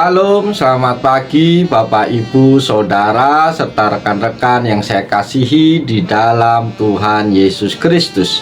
Shalom, selamat pagi Bapak, Ibu, Saudara, serta rekan-rekan yang saya kasihi di dalam Tuhan Yesus Kristus.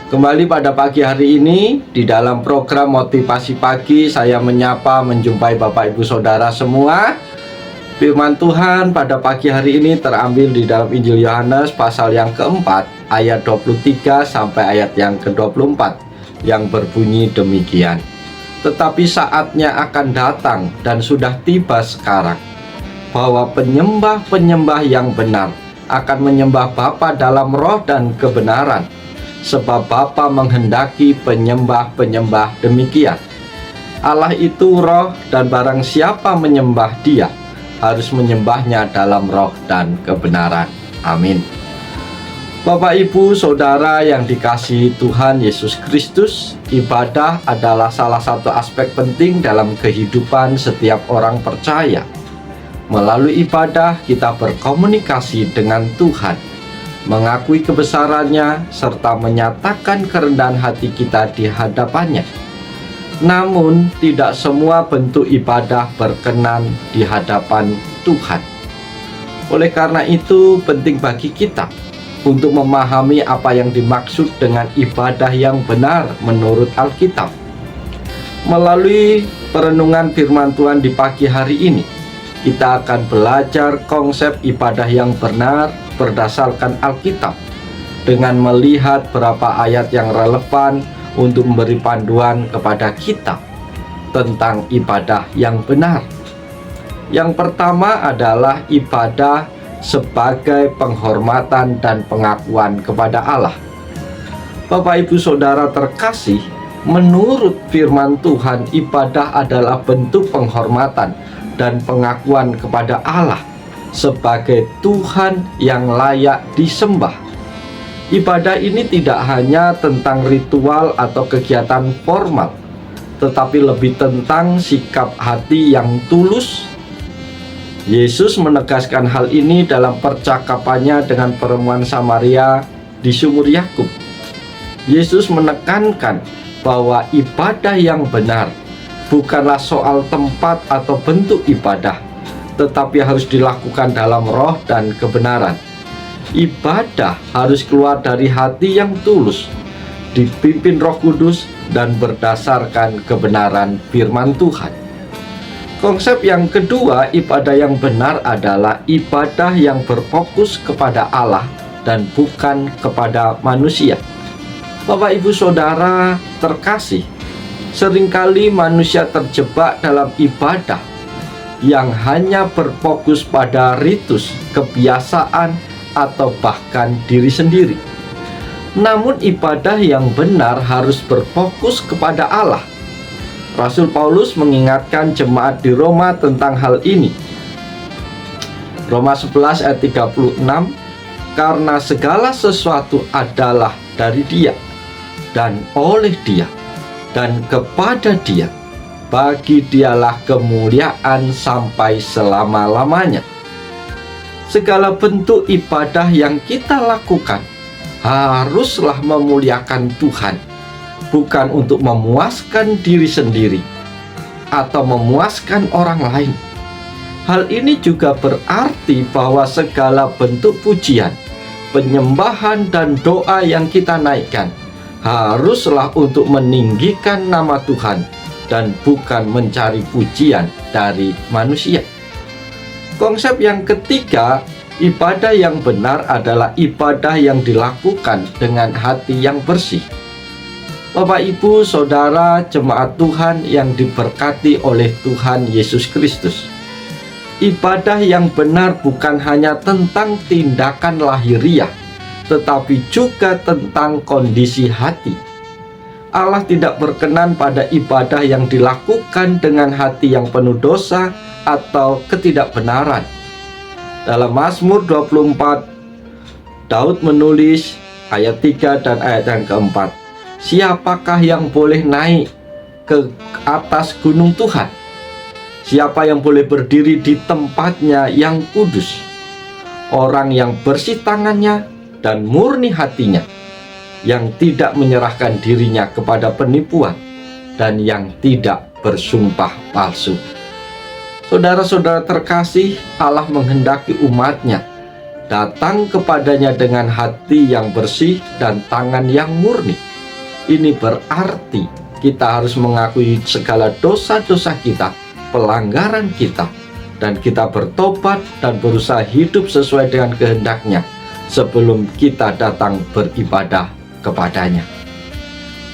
Kembali pada pagi hari ini, di dalam program Motivasi Pagi, saya menjumpai Bapak, Ibu, Saudara semua. Firman Tuhan pada pagi hari ini terambil di dalam Injil Yohanes pasal yang keempat, ayat 23 sampai ayat yang ke-24, yang berbunyi demikian. Tetapi saatnya akan datang dan sudah tiba sekarang, bahwa penyembah-penyembah yang benar akan menyembah Bapa dalam roh dan kebenaran, sebab Bapa menghendaki penyembah-penyembah demikian. Allah itu roh, dan barang siapa menyembah Dia harus menyembahnya dalam roh dan kebenaran. Amin. Bapak, Ibu, Saudara yang dikasihi Tuhan Yesus Kristus, ibadah adalah salah satu aspek penting dalam kehidupan setiap orang percaya. Melalui ibadah kita berkomunikasi dengan Tuhan, mengakui kebesarannya, serta menyatakan kerendahan hati kita di hadapannya. Namun, tidak semua bentuk ibadah berkenan di hadapan Tuhan. Oleh karena itu, penting bagi kita untuk memahami apa yang dimaksud dengan ibadah yang benar menurut Alkitab. Melalui perenungan firman Tuhan di pagi hari ini, kita akan belajar konsep ibadah yang benar berdasarkan Alkitab, dengan melihat beberapa ayat yang relevan untuk memberi panduan kepada kita tentang ibadah yang benar. Yang pertama adalah ibadah sebagai penghormatan dan pengakuan kepada Allah. Bapak, Ibu, Saudara terkasih, menurut firman Tuhan, ibadah adalah bentuk penghormatan dan pengakuan kepada Allah sebagai Tuhan yang layak disembah. Ibadah ini tidak hanya tentang ritual atau kegiatan formal, tetapi lebih tentang sikap hati yang tulus. Yesus menegaskan hal ini dalam percakapannya dengan perempuan Samaria di sumur Yakub. Yesus menekankan bahwa ibadah yang benar bukanlah soal tempat atau bentuk ibadah, tetapi harus dilakukan dalam roh dan kebenaran. Ibadah harus keluar dari hati yang tulus, dipimpin Roh Kudus, dan berdasarkan kebenaran firman Tuhan. Konsep yang kedua, ibadah yang benar adalah ibadah yang berfokus kepada Allah dan bukan kepada manusia. Bapak, Ibu, Saudara terkasih, seringkali manusia terjebak dalam ibadah yang hanya berfokus pada ritus, kebiasaan, atau bahkan diri sendiri. Namun ibadah yang benar harus berfokus kepada Allah. Rasul Paulus mengingatkan jemaat di Roma tentang hal ini. Roma 11 ayat 36, karena segala sesuatu adalah dari Dia, dan oleh Dia, dan kepada Dia. Bagi Dialah kemuliaan sampai selama-lamanya. Segala bentuk ibadah yang kita lakukan haruslah memuliakan Tuhan, bukan untuk memuaskan diri sendiri atau memuaskan orang lain. Hal ini juga berarti bahwa segala bentuk pujian, penyembahan, dan doa yang kita naikkan haruslah untuk meninggikan nama Tuhan dan bukan mencari pujian dari manusia. Konsep yang ketiga, ibadah yang benar adalah ibadah yang dilakukan dengan hati yang bersih. Bapak, Ibu, Saudara, jemaat Tuhan yang diberkati oleh Tuhan Yesus Kristus, ibadah yang benar bukan hanya tentang tindakan lahiriah, tetapi juga tentang kondisi hati. Allah tidak berkenan pada ibadah yang dilakukan dengan hati yang penuh dosa atau ketidakbenaran. Dalam Mazmur 24, Daud menulis ayat 3 dan ayat yang keempat, siapakah yang boleh naik ke atas gunung Tuhan? Siapa yang boleh berdiri di tempatnya yang kudus? Orang yang bersih tangannya dan murni hatinya, yang tidak menyerahkan dirinya kepada penipuan, dan yang tidak bersumpah palsu. Saudara-saudara terkasih, Allah menghendaki umatnya datang kepadanya dengan hati yang bersih dan tangan yang murni. Ini berarti kita harus mengakui segala dosa-dosa kita, pelanggaran kita, dan kita bertobat dan berusaha hidup sesuai dengan kehendaknya sebelum kita datang beribadah kepadanya.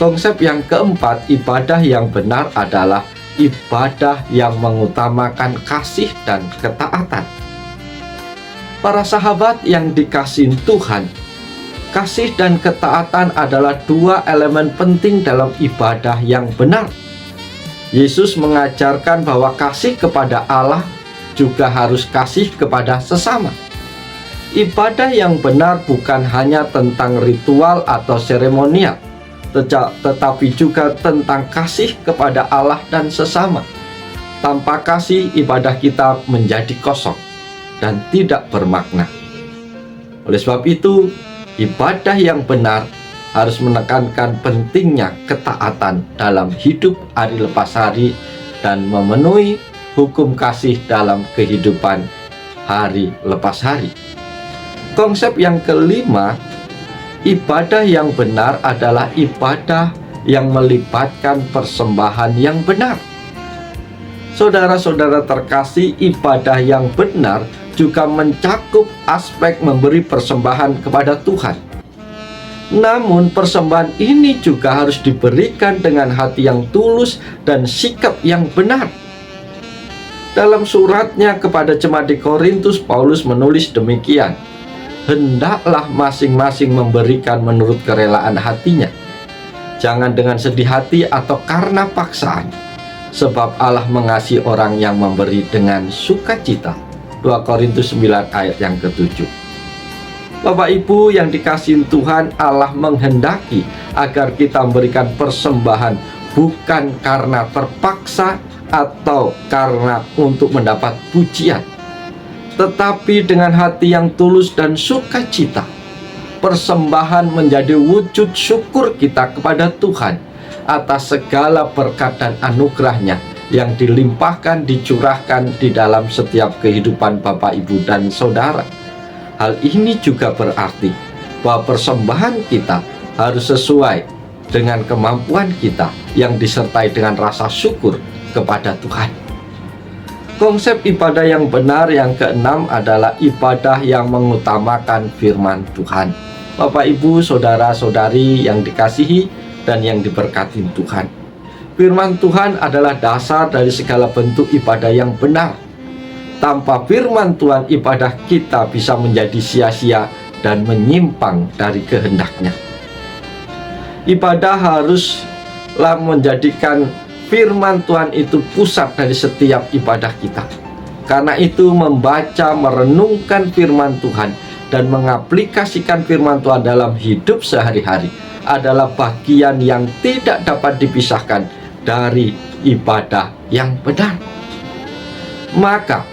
Konsep yang keempat, ibadah yang benar adalah ibadah yang mengutamakan kasih dan ketaatan. Para sahabat yang dikasihi Tuhan, kasih dan ketaatan adalah dua elemen penting dalam ibadah yang benar. Yesus mengajarkan bahwa kasih kepada Allah juga harus kasih kepada sesama. Ibadah yang benar bukan hanya tentang ritual atau seremonial, tetapi juga tentang kasih kepada Allah dan sesama. Tanpa kasih, ibadah kita menjadi kosong dan tidak bermakna. Oleh sebab itu, ibadah yang benar harus menekankan pentingnya ketaatan dalam hidup hari lepas hari dan memenuhi hukum kasih dalam kehidupan hari lepas hari. Konsep yang kelima, ibadah yang benar adalah ibadah yang melibatkan persembahan yang benar. Saudara-saudara terkasih, ibadah yang benar juga mencakup aspek memberi persembahan kepada Tuhan. Namun persembahan ini juga harus diberikan dengan hati yang tulus dan sikap yang benar. Dalam suratnya kepada jemaat di Korintus, Paulus menulis demikian: hendaklah masing-masing memberikan menurut kerelaan hatinya, jangan dengan sedih hati atau karena paksaan, sebab Allah mengasihi orang yang memberi dengan sukacita. 2 Korintus 9 ayat yang ke-7. Bapak Ibu yang dikasihi Tuhan, Allah menghendaki agar kita memberikan persembahan bukan karena terpaksa atau karena untuk mendapat pujian, tetapi dengan hati yang tulus dan sukacita. Persembahan menjadi wujud syukur kita kepada Tuhan atas segala berkat dan anugerahnya yang dilimpahkan, dicurahkan di dalam setiap kehidupan Bapak, Ibu, dan Saudara. Hal ini juga berarti bahwa persembahan kita harus sesuai dengan kemampuan kita yang disertai dengan rasa syukur kepada Tuhan. Konsep ibadah yang benar yang keenam adalah ibadah yang mengutamakan firman Tuhan. Bapak, Ibu, saudara-saudari yang dikasihi dan yang diberkati Tuhan, firman Tuhan adalah dasar dari segala bentuk ibadah yang benar. Tanpa firman Tuhan, ibadah kita bisa menjadi sia-sia dan menyimpang dari kehendaknya. Ibadah haruslah menjadikan firman Tuhan itu pusat dari setiap ibadah kita. Karena itu, membaca, merenungkan firman Tuhan dan mengaplikasikan firman Tuhan dalam hidup sehari-hari adalah bagian yang tidak dapat dipisahkan dari ibadah yang benar. Maka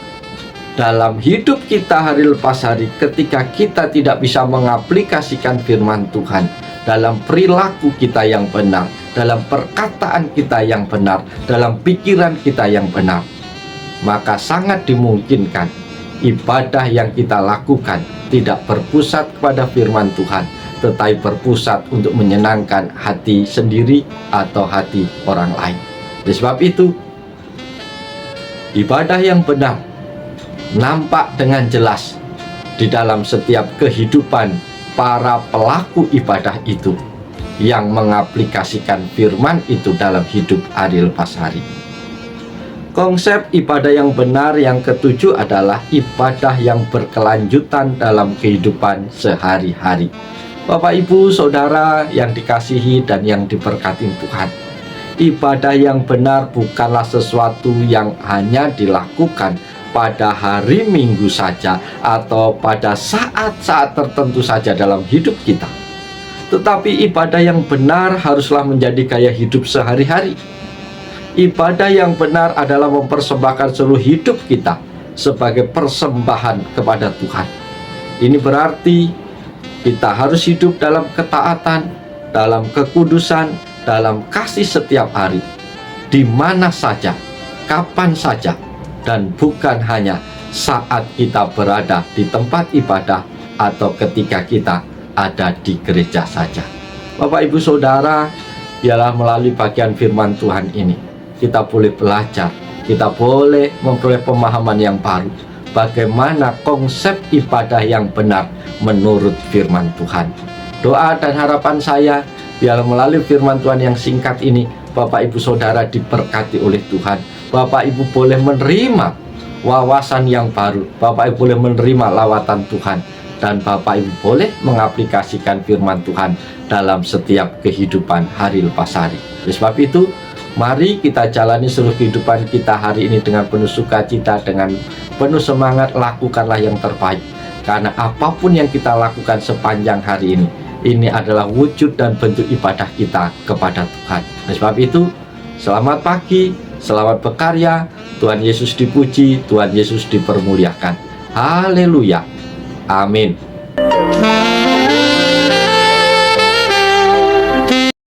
dalam hidup kita hari lepas hari, ketika kita tidak bisa mengaplikasikan firman Tuhan dalam perilaku kita yang benar, dalam perkataan kita yang benar, dalam pikiran kita yang benar, maka sangat dimungkinkan ibadah yang kita lakukan tidak berpusat kepada firman Tuhan, tetapi berpusat untuk menyenangkan hati sendiri atau hati orang lain. Oleh sebab itu, ibadah yang benar nampak dengan jelas di dalam setiap kehidupan para pelaku ibadah itu yang mengaplikasikan firman itu dalam hidup hari lepas hari. Konsep ibadah yang benar yang ketujuh adalah ibadah yang berkelanjutan dalam kehidupan sehari-hari. Bapak, Ibu, Saudara yang dikasihi dan yang diberkati Tuhan, ibadah yang benar bukanlah sesuatu yang hanya dilakukan pada hari Minggu saja atau pada saat-saat tertentu saja dalam hidup kita. Tetapi ibadah yang benar haruslah menjadi gaya hidup sehari-hari. Ibadah yang benar adalah mempersembahkan seluruh hidup kita sebagai persembahan kepada Tuhan. Ini berarti kita harus hidup dalam ketaatan, dalam kekudusan, dalam kasih setiap hari, di mana saja, kapan saja, dan bukan hanya saat kita berada di tempat ibadah atau ketika kita ada di gereja saja. Bapak Ibu Saudara, ialah melalui bagian firman Tuhan ini kita boleh belajar, kita boleh memperoleh pemahaman yang baru bagaimana konsep ibadah yang benar menurut firman Tuhan. Doa dan harapan saya, biar melalui firman Tuhan yang singkat ini, Bapak Ibu Saudara diberkati oleh Tuhan. Bapak Ibu boleh menerima wawasan yang baru, Bapak Ibu boleh menerima lawatan Tuhan, dan Bapak Ibu boleh mengaplikasikan firman Tuhan dalam setiap kehidupan hari lepas hari. Oleh sebab itu, mari kita jalani seluruh kehidupan kita hari ini dengan penuh sukacita, dengan penuh semangat. Lakukanlah yang terbaik, karena apapun yang kita lakukan sepanjang hari ini adalah wujud dan bentuk ibadah kita kepada Tuhan. Oleh sebab itu, selamat pagi, selamat berkarya. Tuhan Yesus dipuji, Tuhan Yesus dipermuliakan. Haleluya. Amin.